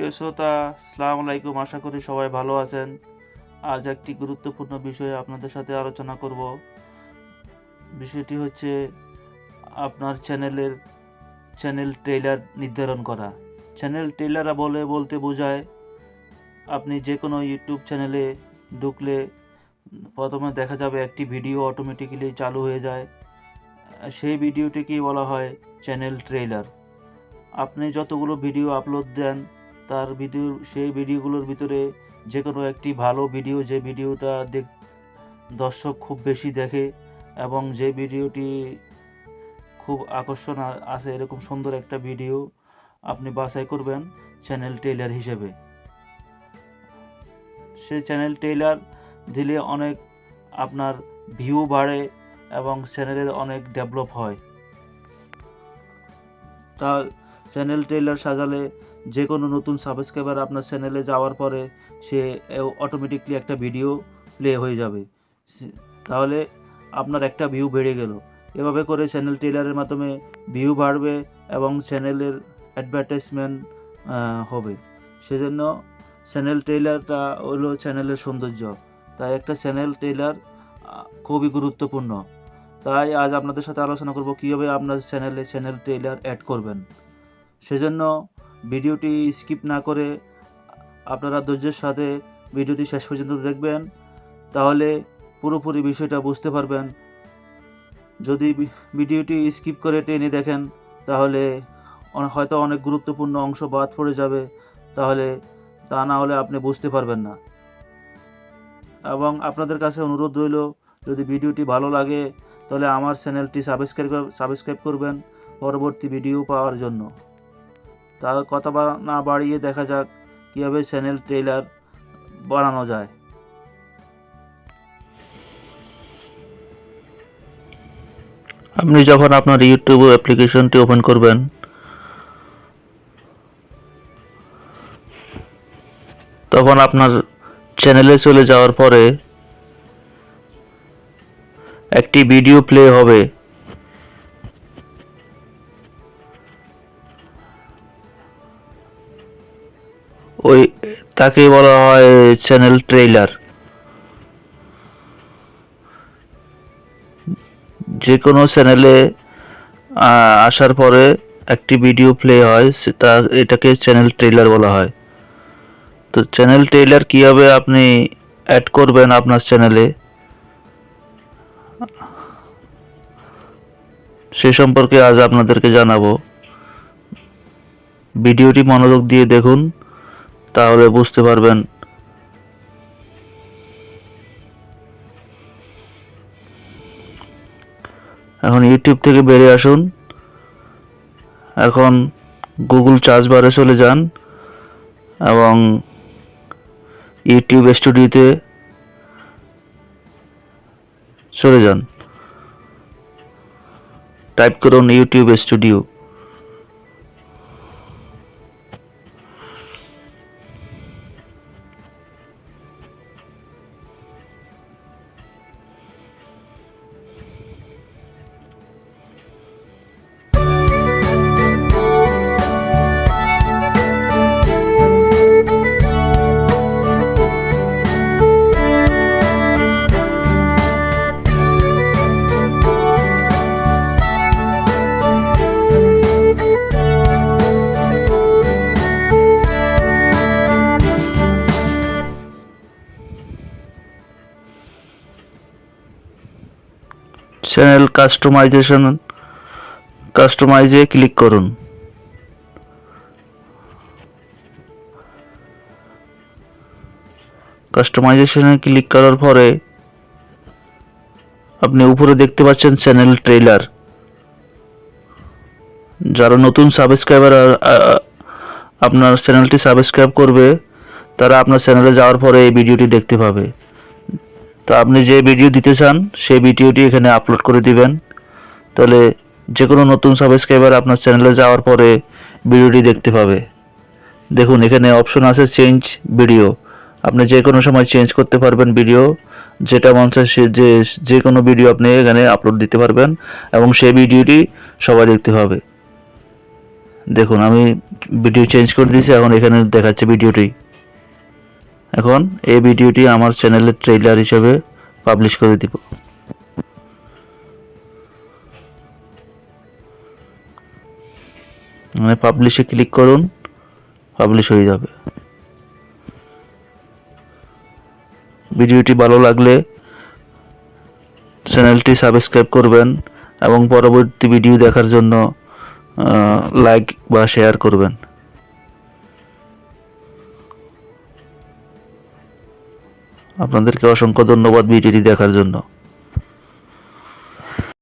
প্রিয় শ্রোতা, আসসালামু আলাইকুম। আশা করি সবাই ভালো আছেন। আজ একটি গুরুত্বপূর্ণ বিষয়ে আপনাদের সাথে আলোচনা করব। বিষয়টি হচ্ছে আপনার চ্যানেল ট্রেইলার নির্ধারণ করা। চ্যানেল ট্রেইলার বলতে বোঝায় আপনি যে কোনো ইউটিউব চ্যানেলে ঢুকলে প্রথমে দেখা যাবে একটি ভিডিও অটোমেটিক্যালি চালু হয়ে যায়। সেই ভিডিওটিকেই বলা হয় চ্যানেল ট্রেইলার। আপনি যতগুলো ভিডিও আপলোড দেন সেই ভিডিওগুলোর ভিতরে যে কোনো একটি ভালো ভিডিও, যে ভিডিওটা দর্শক খুব বেশি দেখে এবং যে ভিডিওটি খুব আকর্ষণ আছে, এরকম সুন্দর একটা ভিডিও আপনি বাছাই করবেন চ্যানেল ট্রেইলার হিসেবে। সেই চ্যানেল ট্রেইলার দিলে অনেক আপনার ভিউ বাড়ে এবং চ্যানেলের অনেক ডেভেলপ হয়। তা চ্যানেল ট্রেইলার সাজালে যে কোনো নতুন সাবস্ক্রাইবার আপনার চ্যানেলে যাওয়ার পরে সে অটোমেটিকলি একটা ভিডিও প্লে হয়ে যাবে, তাহলে আপনার একটা ভিউ বেড়ে গেল। এভাবে করে চ্যানেল ট্রেইলারের মাধ্যমে ভিউ বাড়বে এবং চ্যানেলের অ্যাডভার্টাইজমেন্ট হবে। সেজন্য চ্যানেল ট্রেইলারটা হলো চ্যানেলের সৌন্দর্য। তাই একটা চ্যানেল ট্রেইলার খুবই গুরুত্বপূর্ণ। তাই আজ আপনাদের সাথে আলোচনা করব কীভাবে আপনার চ্যানেল ট্রেইলার অ্যাড করবেন। সেজন্য ভিডিওটি স্কিপ না করে আপনারা ধৈর্যের সাথে ভিডিওটি শেষ পর্যন্ত দেখবেন, তাহলে পুরোপুরি বিষয়টা বুঝতে পারবেন। যদি ভিডিওটি স্কিপ করে টেনে দেখেন তাহলে হয়তো অনেক গুরুত্বপূর্ণ অংশ বাদ পড়ে যাবে, তাহলে তা না হলে আপনি বুঝতে পারবেন না। এবং আপনাদের কাছে অনুরোধ রইল, যদি ভিডিওটি ভালো লাগে তাহলে আমার চ্যানেলটি সাবস্ক্রাইব করবেন পরবর্তী ভিডিও পাওয়ার জন্য। তা কথা না বাড়িয়ে দেখা যাক কীভাবে চ্যানেল ট্রেইলার বানানো যায়। আপনি যখন আপনার ইউটিউব অ্যাপ্লিকেশনটি ওপেন করবেন, তখন আপনার চ্যানেলে চলে যাওয়ার পরে একটি ভিডিও প্লে হবে। তাকে বলা হয় চ্যানেল ট্রেইলার। যে কোনো চ্যানেলে আসার পরে একটি ভিডিও প্লে হয়, এটাকে চ্যানেল ট্রেইলার বলা হয়। তো চ্যানেল ট্রেইলার কিভাবে আপনি অ্যাড করবেন আপনার চ্যানেলে, সে সম্পর্কে আজ আপনাদেরকে জানাবো। ভিডিওটি মনোযোগ দিয়ে দেখুন, তাহলে বুঝতে পারবেন। এখন ইউটিউব থেকে বেরিয়ে আসুন। এখন গুগল সার্চ বারে চলে যান এবং ইউটিউব স্টুডিওতে চলে যান। টাইপ করুন ইউটিউব স্টুডিও। চ্যানেল কাস্টমাইজে ক্লিক করুন। কাস্টমাইজেশনে ক্লিক করার পরে আপনি উপরে দেখতে পাচ্ছেন চ্যানেল ট্রেইলার। যারা নতুন সাবস্ক্রাইবার আপনার চ্যানেলটি সাবস্ক্রাইব করবে, তারা আপনার চ্যানেলে যাওয়ার পরে এই ভিডিওটি দেখতে পাবে। তো আপনি যে ভিডিও দিতে চান সেই ভিডিওটি এখানে আপলোড করে দিবেন, তাহলে যে কোনো নতুন সাবস্ক্রাইবার আপনার চ্যানেলে যাওয়ার পরে ভিডিওটি দেখতে পাবে। দেখুন, এখানে অপশন আছে চেঞ্জ ভিডিও। আপনি যে কোনো সময় চেঞ্জ করতে পারবেন ভিডিও, যেটা মন চায় যে কোনো ভিডিও আপনি এখানে আপলোড দিতে পারবেন এবং সেই ভিডিওটি সবাই দেখতে পাবে। দেখুন আমি ভিডিও চেঞ্জ করে দিয়েছি, এখন এখানে দেখাচ্ছে ভিডিওটি। এখন এই ভিডিওটি আমার চ্যানেলের ট্রেইলার হিসেবে পাবলিশ করে দিব। মানে পাবলিশে ক্লিক করুন, পাবলিশ হয়ে যাবে। ভিডিওটি ভালো লাগলে চ্যানেলটি সাবস্ক্রাইব করবেন এবং পরবর্তী ভিডিও দেখার জন্য লাইক বা শেয়ার করবেন। আপনাদেরকে অসংখ্য ধন্যবাদ ভিডিওটি দেখার জন্য।